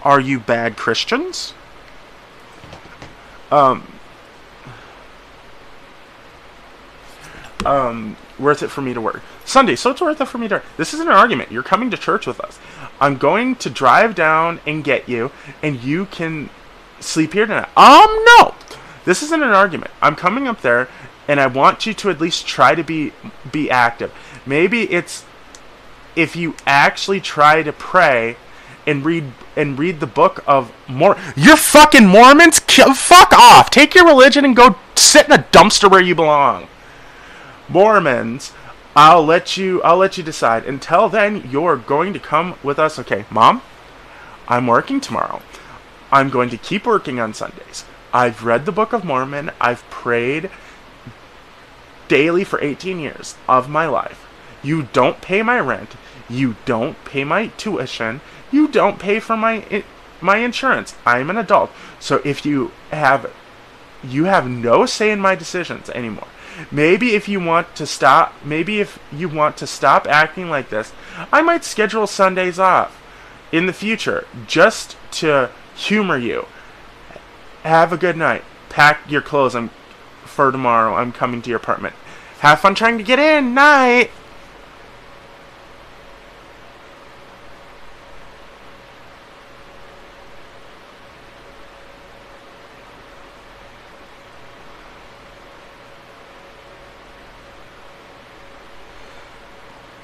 Are you bad Christians? Worth it for me to work. Sunday, so it's worth it for me to work. This isn't an argument. You're coming to church with us. I'm going to drive down and get you, and you can sleep here tonight. No! This isn't an argument. I'm coming up there, and I want you to at least try to be active. Maybe it's if you actually try to pray and read the book of You're fucking Mormons? Fuck off! Take your religion and go sit in a dumpster where you belong. Mormons, I'll let you decide. Until then, you're going to come with us. Okay, Mom, I'm working tomorrow. I'm going to keep working on Sundays. I've read the Book of Mormon. I've prayed daily for 18 years of my life. You don't pay my rent. You don't pay my tuition. You don't pay for my insurance. I'm an adult. So if you have no say in my decisions anymore. Maybe if you want to stop acting like this, I might schedule Sundays off in the future just to humor you. Have a good night. Pack your clothes for tomorrow. I'm coming to your apartment. Have fun trying to get in. Night.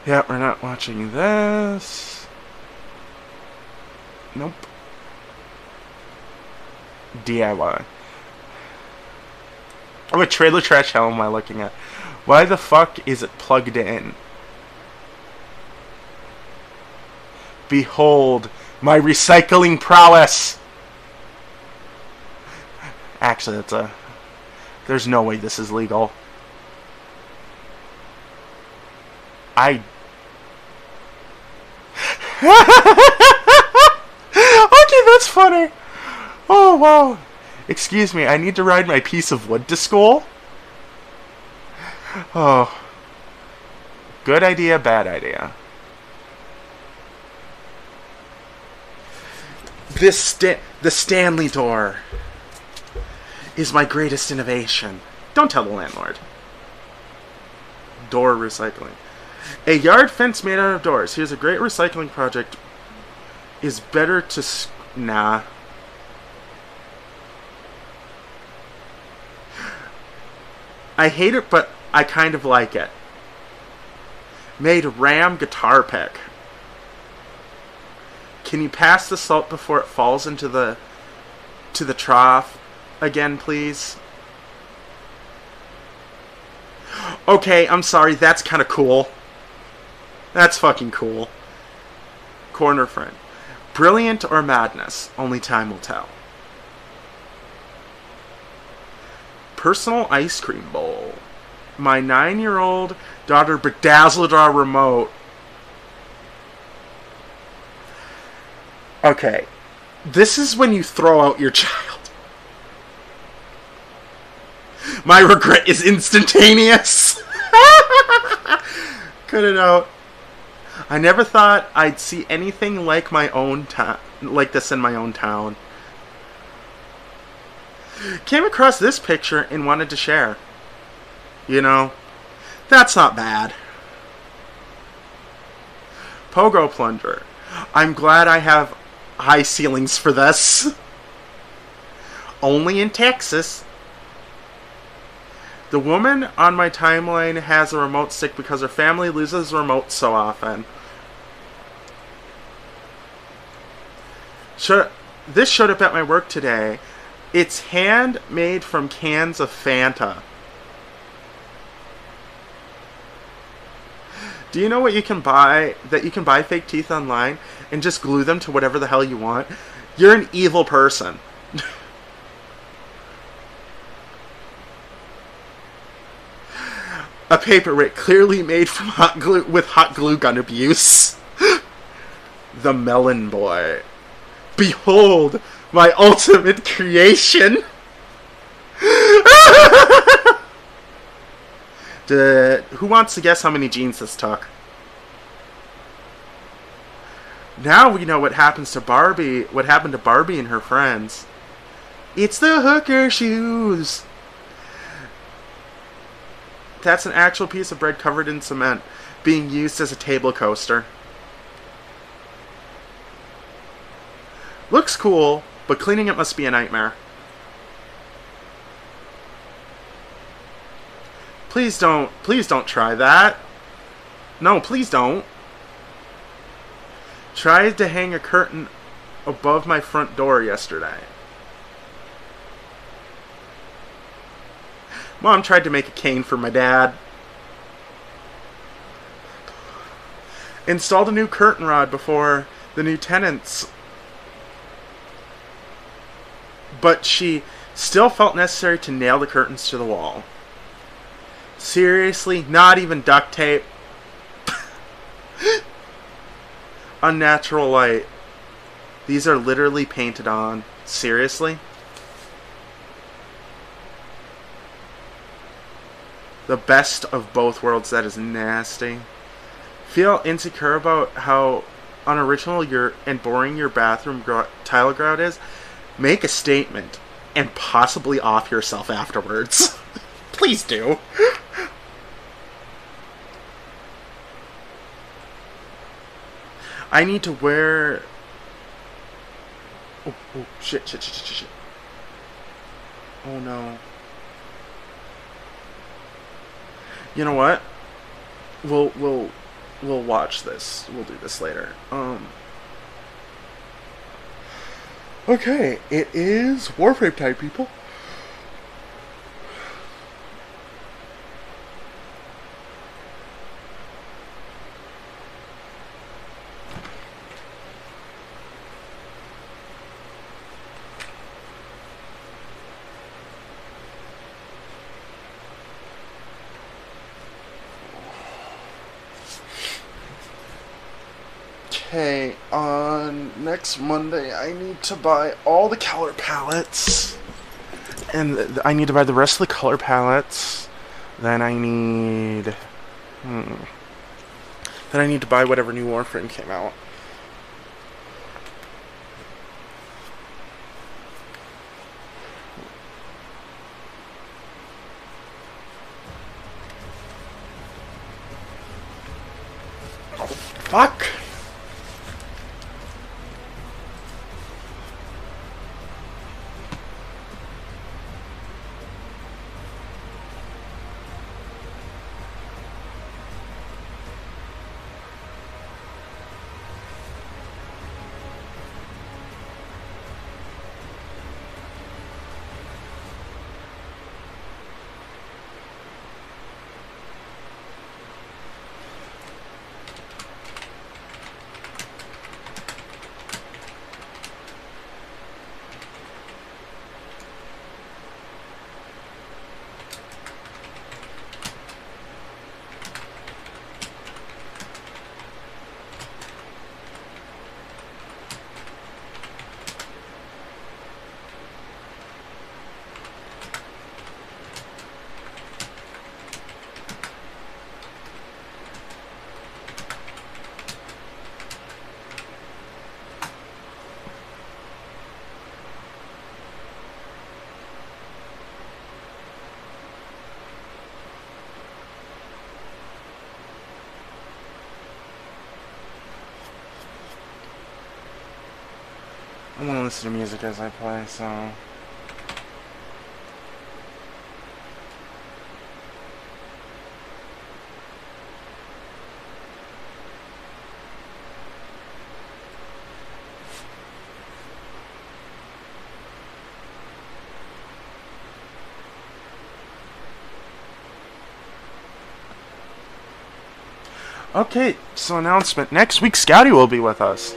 Yeah, we're not watching this. Nope. DIY. What trailer trash hell am I looking at? Why the fuck is it plugged in? Behold my recycling prowess! Actually, there's no way this is legal. Okay, that's funny. Oh, wow. Excuse me, I need to ride my piece of wood to school? Oh. Good idea, bad idea. The Stanley door is my greatest innovation. Don't tell the landlord. Door recycling. A yard fence made out of doors. Here's a great recycling project. Is better to... Nah. I hate it, but I kind of like it. Made Ram guitar pick. Can you pass the salt before it falls into the trough again, please? Okay, I'm sorry. That's kind of cool. That's fucking cool. Corner friend. Brilliant or madness? Only time will tell. Personal ice cream bowl. My 9-year-old daughter bedazzled our remote. Okay. This is when you throw out your child. My regret is instantaneous. Cut it out. I never thought I'd see anything like like this in my own town. Came across this picture and wanted to share. You know, that's not bad. Pogo plunger. I'm glad I have high ceilings for this. Only in Texas. The woman on my timeline has a remote stick because her family loses remotes so often. This showed up at my work today. It's handmade from cans of Fanta. Do you know what you can buy? That you can buy fake teeth online and just glue them to whatever the hell you want? You're an evil person. A paperweight clearly made from hot glue with hot glue gun abuse. The Melon Boy. Behold my ultimate creation. Who wants to guess how many jeans this took? Now we know what happens to Barbie. What happened to Barbie and her friends? It's the hooker shoes. That's an actual piece of bread covered in cement being used as a table coaster. Looks cool, but cleaning it must be a nightmare. Please don't try that. No, please don't. Tried to hang a curtain above my front door yesterday. Mom tried to make a cane for my dad. Installed a new curtain rod before the new tenants but she still felt necessary to nail the curtains to the wall. Seriously? Not even duct tape? Unnatural light. These are literally painted on. Seriously? The best of both worlds. That is nasty. Feel insecure about how unoriginal and boring your bathroom tile grout is? Make a statement and possibly off yourself afterwards. Please do. I need to wear... Oh, shit. Oh no. You know what? We'll watch this. We'll do this later. Okay, it is Warframe time, people. Okay, on next Monday, I need to buy all the color palettes. And I need to buy the rest of the color palettes. Then I need... Then I need to buy whatever new Warframe came out. Oh, fuck! I want to listen to music as I play, so... Okay, so announcement. Next week, Scouty will be with us.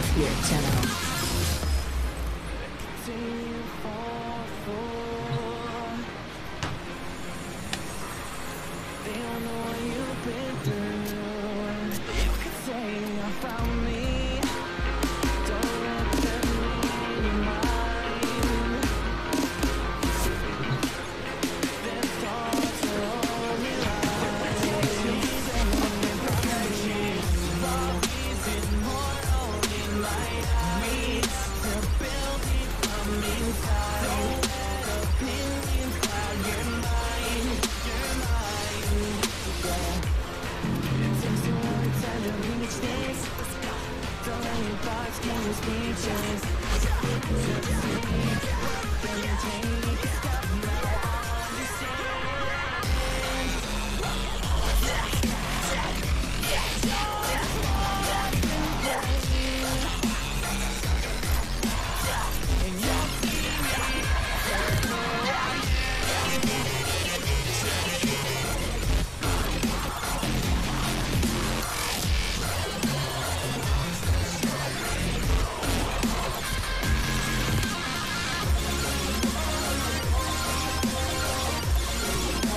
tough here, Tenno.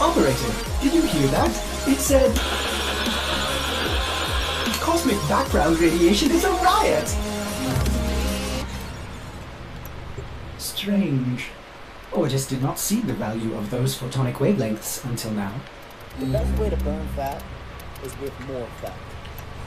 Operator, did you hear that? It said... Cosmic background radiation is a riot! Strange. Or just did not see the value of those photonic wavelengths until now. The best way to burn fat is with more fat.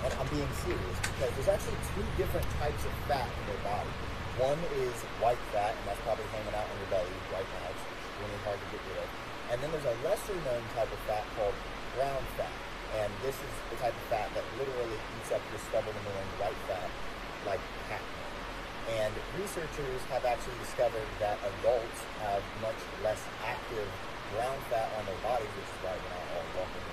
And I'm being serious because there's actually two different types of fat in your body. One is white fat, and that's probably hanging out in your belly right now. It's really hard to get rid of. And then there's a lesser known type of fat called brown fat. And this is the type of fat that literally eats up your stubborn annoying white fat like Pac-Man. And researchers have actually discovered that adults have much less active brown fat on their bodies, which is why we're not all walking